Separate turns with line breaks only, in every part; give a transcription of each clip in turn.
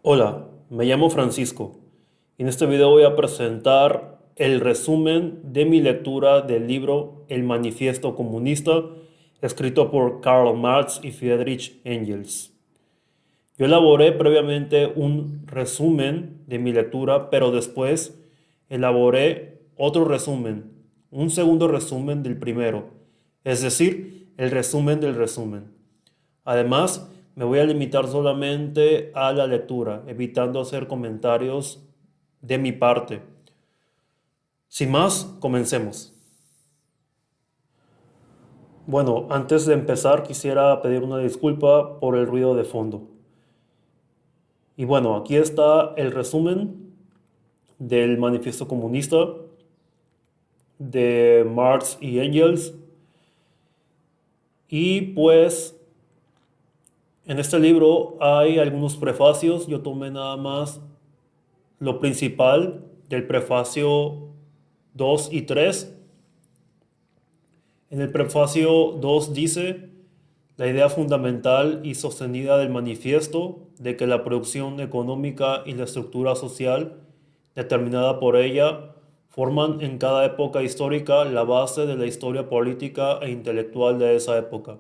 Hola, me llamo Francisco y en este video voy a presentar el resumen de mi lectura del libro El Manifiesto Comunista, escrito por Karl Marx y Friedrich Engels. Yo elaboré previamente un resumen de mi lectura, pero después elaboré otro resumen, un segundo resumen del primero, es decir, el resumen del resumen. Además, me voy a limitar solamente a la lectura, evitando hacer comentarios de mi parte. Sin más, comencemos. Bueno, antes de empezar quisiera pedir una disculpa por el ruido de fondo. Y bueno, aquí está el resumen del Manifiesto Comunista de Marx y Engels. Y pues en este libro hay algunos prefacios. Yo tomé nada más lo principal del prefacio 2 y 3. En el prefacio 2 dice: la idea fundamental y sostenida del manifiesto de que la producción económica y la estructura social determinada por ella forman en cada época histórica la base de la historia política e intelectual de esa época,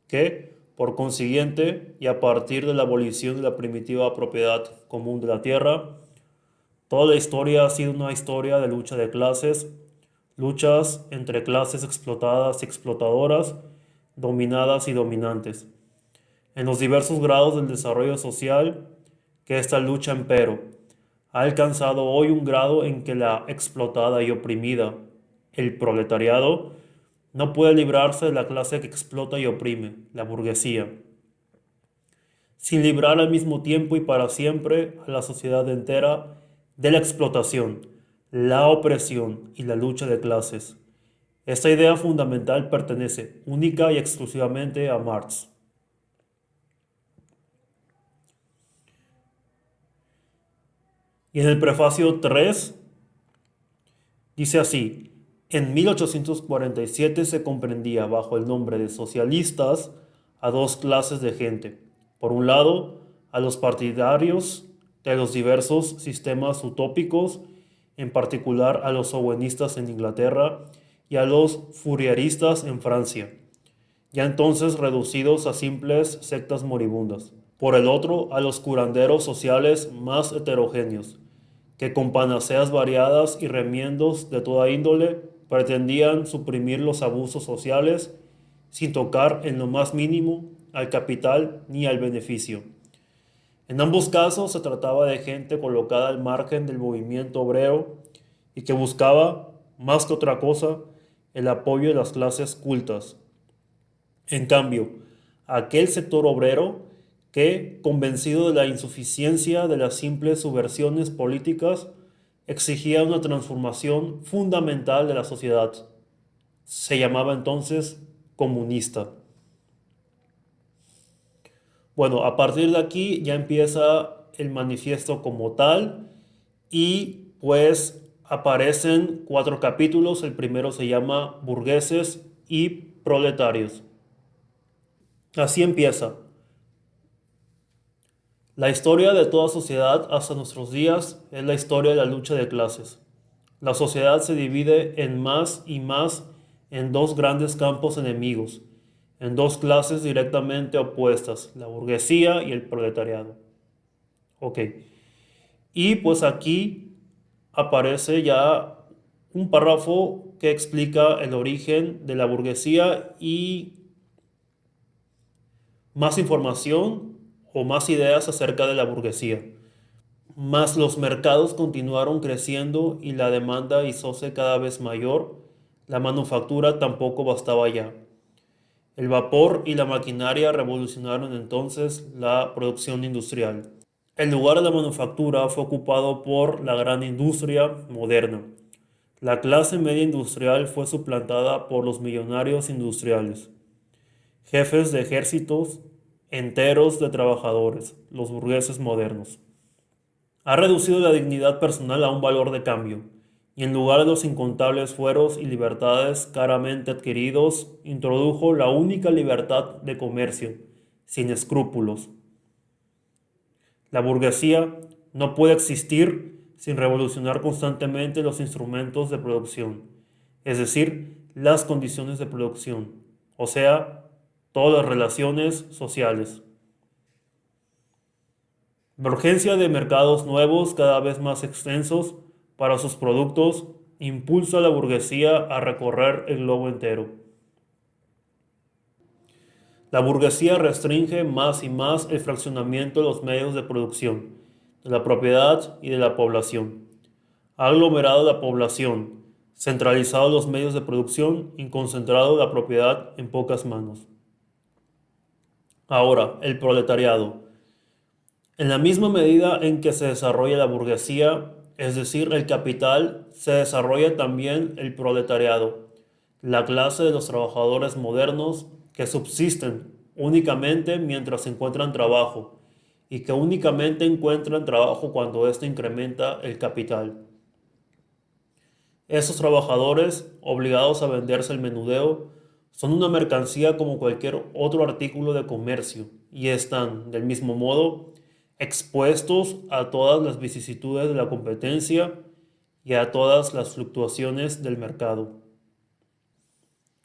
que, por consiguiente, y a partir de la abolición de la primitiva propiedad común de la tierra, toda la historia ha sido una historia de lucha de clases, luchas entre clases explotadas y explotadoras, dominadas y dominantes, en los diversos grados del desarrollo social, que esta lucha, empero, ha alcanzado hoy un grado en que la explotada y oprimida, el proletariado, no puede librarse de la clase que explota y oprime, la burguesía, sin librar al mismo tiempo y para siempre a la sociedad entera de la explotación, la opresión y la lucha de clases. Esta idea fundamental pertenece única y exclusivamente a Marx. Y en el prefacio 3 dice así: en 1847 se comprendía bajo el nombre de socialistas a dos clases de gente. Por un lado, a los partidarios de los diversos sistemas utópicos, en particular a los owenistas en Inglaterra y a los fourieristas en Francia, ya entonces reducidos a simples sectas moribundas. Por el otro, a los curanderos sociales más heterogéneos, que con panaceas variadas y remiendos de toda índole pretendían suprimir los abusos sociales sin tocar en lo más mínimo al capital ni al beneficio. En ambos casos se trataba de gente colocada al margen del movimiento obrero y que buscaba, más que otra cosa, el apoyo de las clases cultas. En cambio, aquel sector obrero que, convencido de la insuficiencia de las simples subversiones políticas, exigía una transformación fundamental de la sociedad. Se llamaba entonces comunista. Bueno, a partir de aquí ya empieza el manifiesto como tal y pues aparecen cuatro capítulos. El primero se llama Burgueses y Proletarios. Así empieza. La historia de toda sociedad hasta nuestros días es la historia de la lucha de clases. La sociedad se divide en más y más en dos grandes campos enemigos, en dos clases directamente opuestas, la burguesía y el proletariado. Ok. Y pues aquí aparece ya un párrafo que explica el origen de la burguesía y más información o más ideas acerca de la burguesía. Mas los mercados continuaron creciendo y la demanda hizóse cada vez mayor. La manufactura tampoco bastaba ya. El vapor y la maquinaria revolucionaron entonces la producción industrial. El lugar de la manufactura fue ocupado por la gran industria moderna. La clase media industrial fue suplantada por los millonarios industriales, jefes de ejércitos enteros de trabajadores, los burgueses modernos. Ha reducido la dignidad personal a un valor de cambio, y en lugar de los incontables fueros y libertades caramente adquiridos, introdujo la única libertad de comercio, sin escrúpulos. La burguesía no puede existir sin revolucionar constantemente los instrumentos de producción, es decir, las condiciones de producción, o sea, todas las relaciones sociales. La urgencia de mercados nuevos cada vez más extensos para sus productos impulsa a la burguesía a recorrer el globo entero. La burguesía restringe más y más el fraccionamiento de los medios de producción, de la propiedad y de la población. Ha aglomerado la población, centralizado los medios de producción y concentrado la propiedad en pocas manos. Ahora, el proletariado. En la misma medida en que se desarrolla la burguesía, es decir, el capital, se desarrolla también el proletariado, la clase de los trabajadores modernos que subsisten únicamente mientras encuentran trabajo y que únicamente encuentran trabajo cuando éste incrementa el capital. Esos trabajadores, obligados a venderse el menudeo, son una mercancía como cualquier otro artículo de comercio y están, del mismo modo, expuestos a todas las vicisitudes de la competencia y a todas las fluctuaciones del mercado.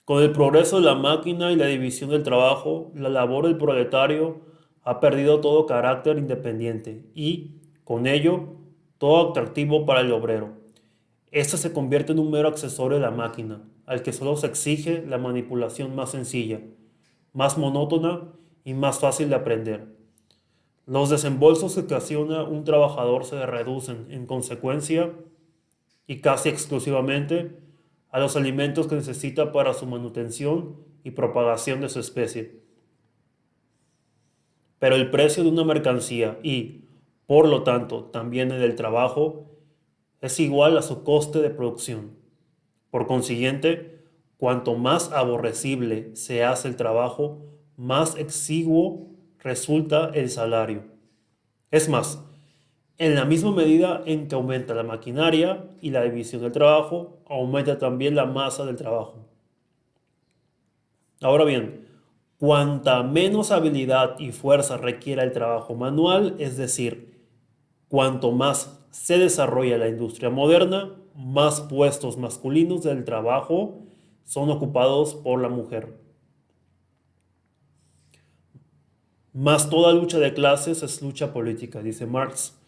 Con el progreso de la máquina y la división del trabajo, la labor del proletario ha perdido todo carácter independiente y, con ello, todo atractivo para el obrero. Este se convierte en un mero accesorio de la máquina, al que solo se exige la manipulación más sencilla, más monótona y más fácil de aprender. Los desembolsos que ocasiona un trabajador se reducen, en consecuencia, y casi exclusivamente, a los alimentos que necesita para su manutención y propagación de su especie. Pero el precio de una mercancía y, por lo tanto, también el del trabajo, es igual a su coste de producción. Por consiguiente, cuanto más aborrecible se hace el trabajo, más exiguo resulta el salario. Es más, en la misma medida en que aumenta la maquinaria y la división del trabajo, aumenta también la masa del trabajo. Ahora bien, cuanta menos habilidad y fuerza requiera el trabajo manual, es decir, cuanto más se desarrolla la industria moderna, más puestos masculinos del trabajo son ocupados por la mujer. Más toda lucha de clases es lucha política, dice Marx.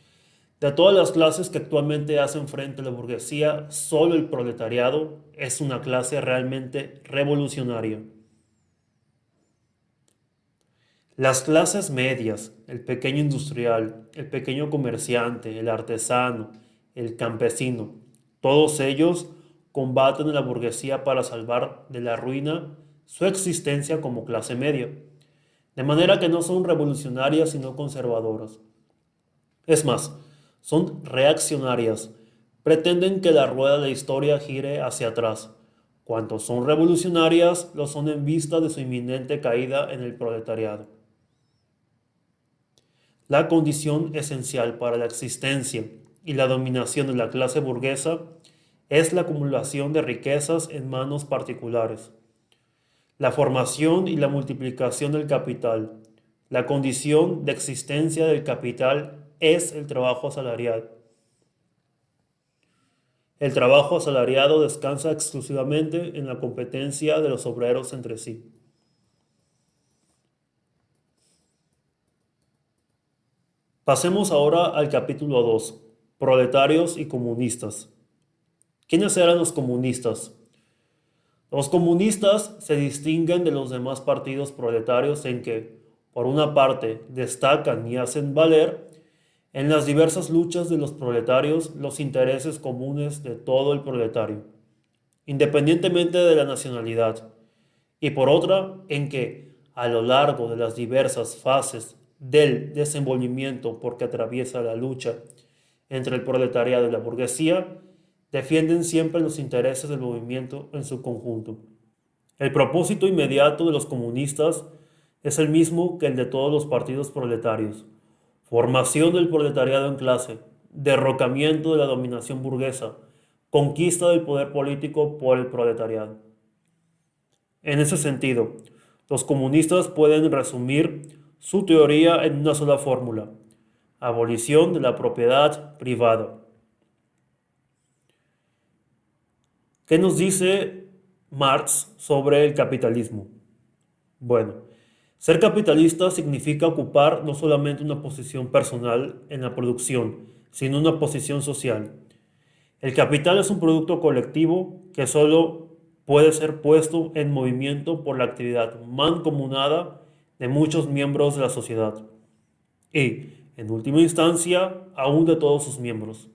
De todas las clases que actualmente hacen frente a la burguesía, solo el proletariado es una clase realmente revolucionaria. Las clases medias, el pequeño industrial, el pequeño comerciante, el artesano, el campesino, todos ellos combaten a la burguesía para salvar de la ruina su existencia como clase media, de manera que no son revolucionarias sino conservadoras. Es más, son reaccionarias, pretenden que la rueda de la historia gire hacia atrás. Cuanto son revolucionarias, lo son en vista de su inminente caída en el proletariado. La condición esencial para la existencia y la dominación de la clase burguesa es la acumulación de riquezas en manos particulares, la formación y la multiplicación del capital. La condición de existencia del capital es el trabajo asalariado. El trabajo asalariado descansa exclusivamente en la competencia de los obreros entre sí. Pasemos ahora al capítulo 2, proletarios y comunistas. ¿Quiénes eran los comunistas? Los comunistas se distinguen de los demás partidos proletarios en que, por una parte, destacan y hacen valer en las diversas luchas de los proletarios los intereses comunes de todo el proletario, independientemente de la nacionalidad, y por otra, en que, a lo largo de las diversas fases del desenvolvimiento por que atraviesa la lucha entre el proletariado y la burguesía, defienden siempre los intereses del movimiento en su conjunto. El propósito inmediato de los comunistas es el mismo que el de todos los partidos proletarios: formación del proletariado en clase, derrocamiento de la dominación burguesa, conquista del poder político por el proletariado. En ese sentido, los comunistas pueden resumir su teoría en una sola fórmula: Abolición de la propiedad privada. ¿Qué nos dice Marx sobre el capitalismo? Bueno, ser capitalista significa ocupar no solamente una posición personal en la producción, sino una posición social. El capital es un producto colectivo que solo puede ser puesto en movimiento por la actividad mancomunada de muchos miembros de la sociedad y, en última instancia, aún de todos sus miembros.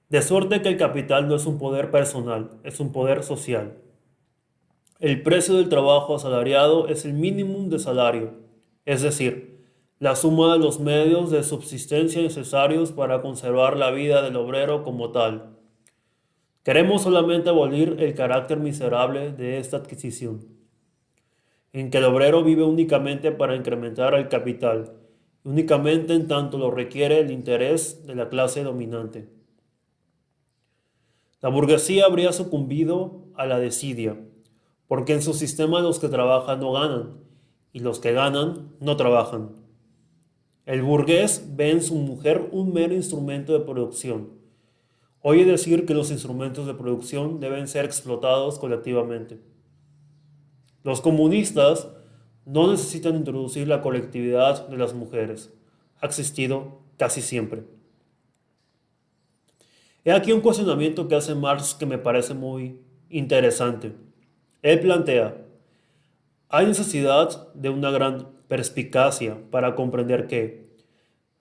De suerte que el capital no es un poder personal, es un poder social. El precio del trabajo asalariado es el mínimo de salario, es decir, la suma de los medios de subsistencia necesarios para conservar la vida del obrero como tal. Queremos solamente abolir el carácter miserable de esta adquisición, en que el obrero vive únicamente para incrementar el capital, únicamente en tanto lo requiere el interés de la clase dominante. La burguesía habría sucumbido a la desidia, porque en su sistema los que trabajan no ganan, y los que ganan no trabajan. El burgués ve en su mujer un mero instrumento de producción. Oye decir que los instrumentos de producción deben ser explotados colectivamente. Los comunistas no necesitan introducir la colectividad de las mujeres. Ha existido casi siempre. He aquí un cuestionamiento que hace Marx que me parece muy interesante. Él plantea, hay necesidad de una gran perspicacia para comprender que,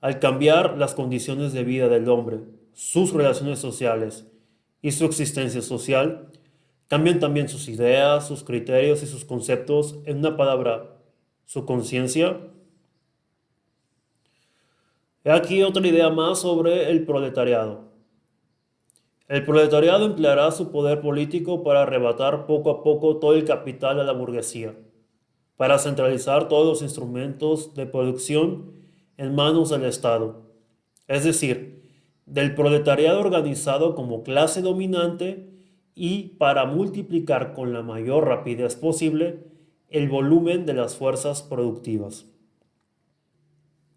al cambiar las condiciones de vida del hombre, sus relaciones sociales y su existencia social, cambian también sus ideas, sus criterios y sus conceptos, en una palabra, su conciencia. He aquí otra idea más sobre el proletariado. El proletariado empleará su poder político para arrebatar poco a poco todo el capital a la burguesía, para centralizar todos los instrumentos de producción en manos del Estado, es decir, del proletariado organizado como clase dominante y para multiplicar con la mayor rapidez posible el volumen de las fuerzas productivas.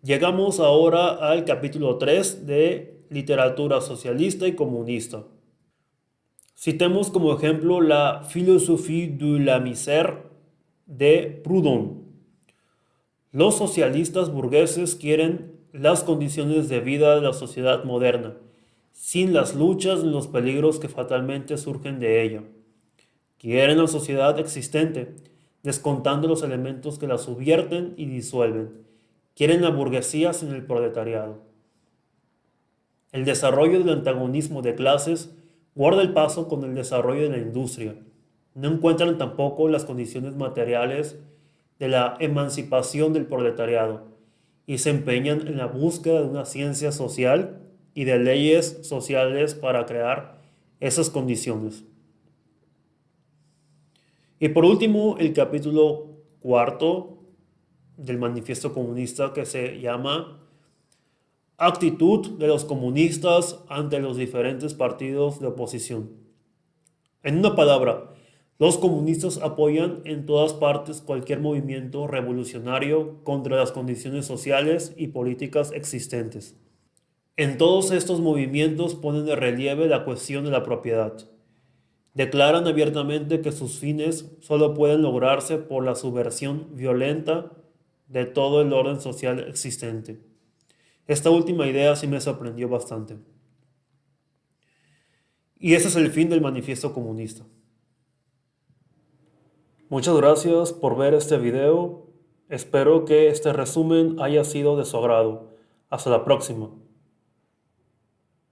Llegamos ahora al capítulo 3 de literatura socialista y comunista. Citemos como ejemplo la Philosophie de la misère de Proudhon. Los socialistas burgueses quieren las condiciones de vida de la sociedad moderna, sin las luchas ni los peligros que fatalmente surgen de ella. Quieren la sociedad existente, descontando los elementos que la subvierten y disuelven. Quieren la burguesía sin el proletariado. El desarrollo del antagonismo de clases guarda el paso con el desarrollo de la industria. No encuentran tampoco las condiciones materiales de la emancipación del proletariado y se empeñan en la búsqueda de una ciencia social y de leyes sociales para crear esas condiciones. Y por último, el capítulo 4 del Manifiesto Comunista, que se llama Actitud de los comunistas ante los diferentes partidos de oposición. En una palabra, los comunistas apoyan en todas partes cualquier movimiento revolucionario contra las condiciones sociales y políticas existentes. En todos estos movimientos ponen de relieve la cuestión de la propiedad. Declaran abiertamente que sus fines solo pueden lograrse por la subversión violenta de todo el orden social existente. Esta última idea sí me sorprendió bastante. Y ese es el fin del Manifiesto Comunista. Muchas gracias por ver este video. Espero que este resumen haya sido de su agrado. Hasta la próxima.